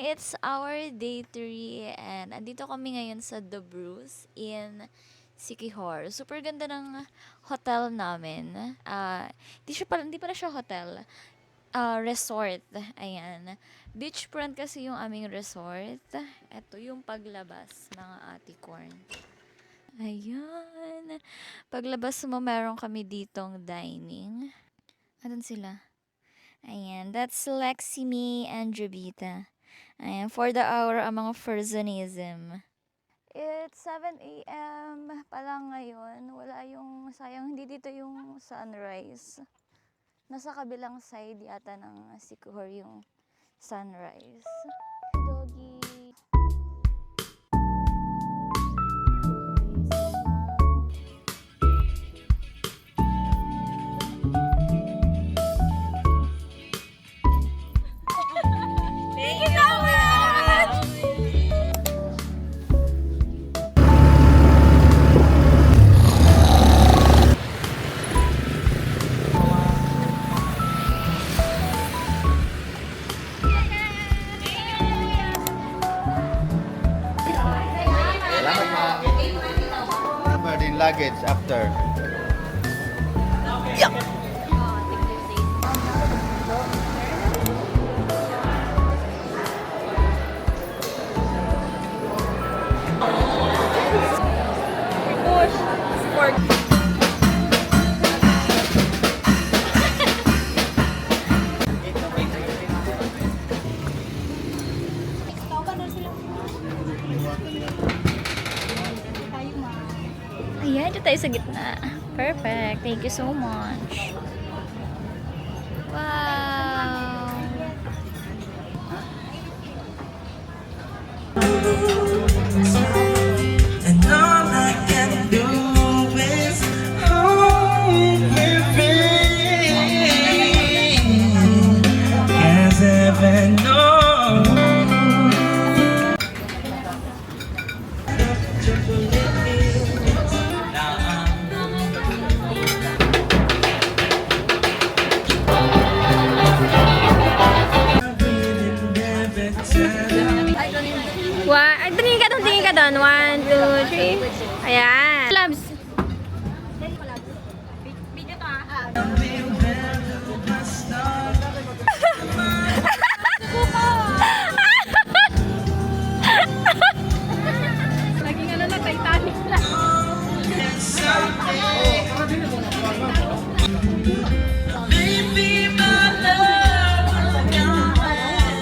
it's our day 3 and andito kami ngayon sa The Bruce in Siquijor. Super ganda ng hotel namin. Hindi pala siya hotel. Resort. Ayan. Beachfront kasi yung aming resort. Ito yung paglabas, mga ate corn. Ayan. Paglabas mo, meron kami ditong dining. Andun sila. Ayan. That's Lexi, me, and Jubita. Ayan. For the hour, ang mga Ferzanism. It's 7 a.m. pa lang ngayon. Wala yung, sayang, hindi dito yung sunrise. Nasa kabilang side yata ng Siquijor yung sunrise. Doggy. Thank you so much! Number in luggage after. Ayan, dito tayo sa gitna. Perfect. Thank you so much. Wow! And all I can do is hold your face, 'cause heaven knows. Ay, tingin ka doon. 1, 2, 3. Ayan. Labs. Video to Laging ano na, Titanic na. Baby, my love will come back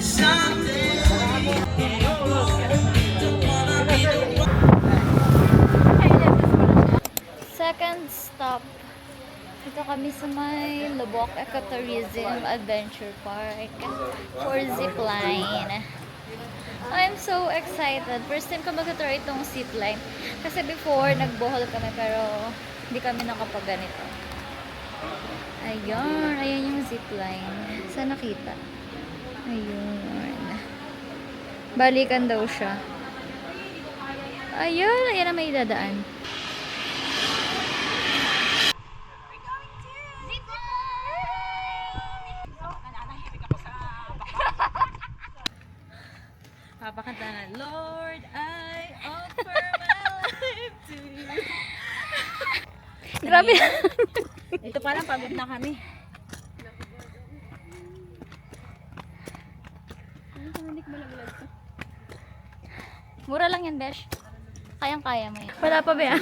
someday. Second stop. Dito kami sa may Lubok Ecotourism Adventure Park for zipline. I'm so excited. First time ko mag-try itong zipline. Kasi before, nag-bohol kami pero hindi kami nakapag-ganito. Ayun. Ayan yung zipline. Saan nakita? Ayun. Balikan daw siya. Ayun. Ayan na may dadaan. Papakanta na, Lord, I offer my life to you. Grabe. Ito pa lang, pagod na kami. Mura lang yan, Besh. Kayang-kaya mo yan. Wala pa ba yan?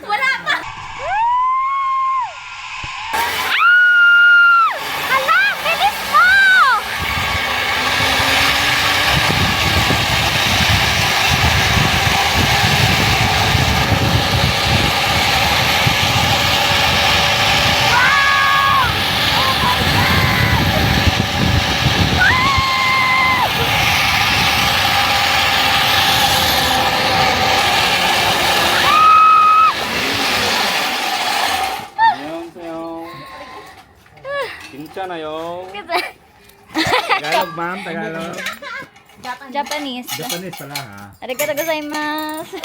Wala pa! Hala! Bilis mo! 괜찮아요. Kasi, Tagalog, ma'am. Tagalog. Japanese. Japanese pala ha. Arigatou gozaimasu.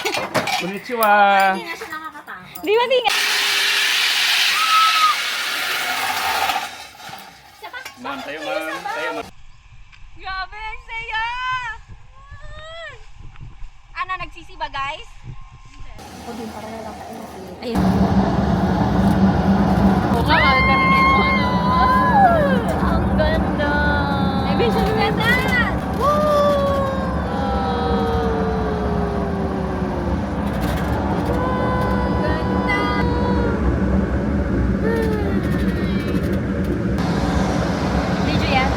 Konnichiwa. Hindi na siya nakakatakot. Di ba di nga? Ma'am, tayo ma'am. Tayo ma'am. Grabe, ang saya! Ano, nagsisi ba guys? Ayun. Buka ka, ganun ito, ano? Ang ganda! Ay, visual ganda! Video yan?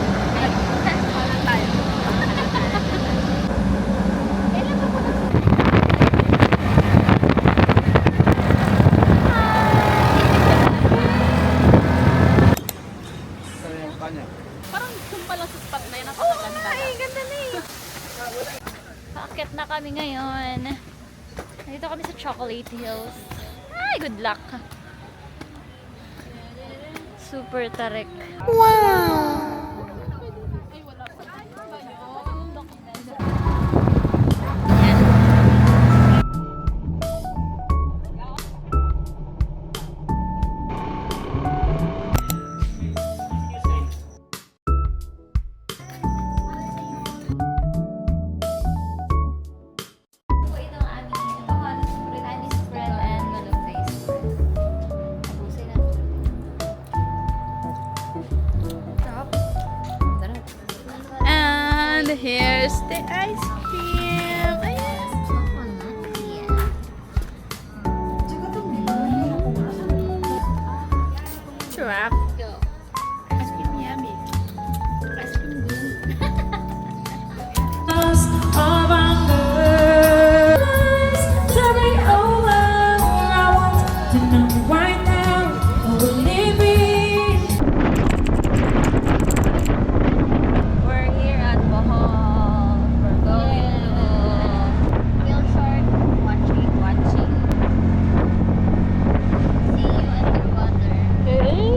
Parang kung pala sa spot na yun, napakaganda. Ay, ganda na eh. Paakit na kami ngayon. Nandito kami sa Chocolate Hills. Ay, good luck. Super tarik. Po ito ang aming Brittany spread and malunggay spread. Tapusin na. Sarap. Sarap. And here's the ice cream. Ayan. Trap. Ice cream yummy. Ice cream good. around the world. Tell me over. I want to know right now. Who will it be? We're here at Bohol. We're going to Wilshire watching. See you underwater. Hey!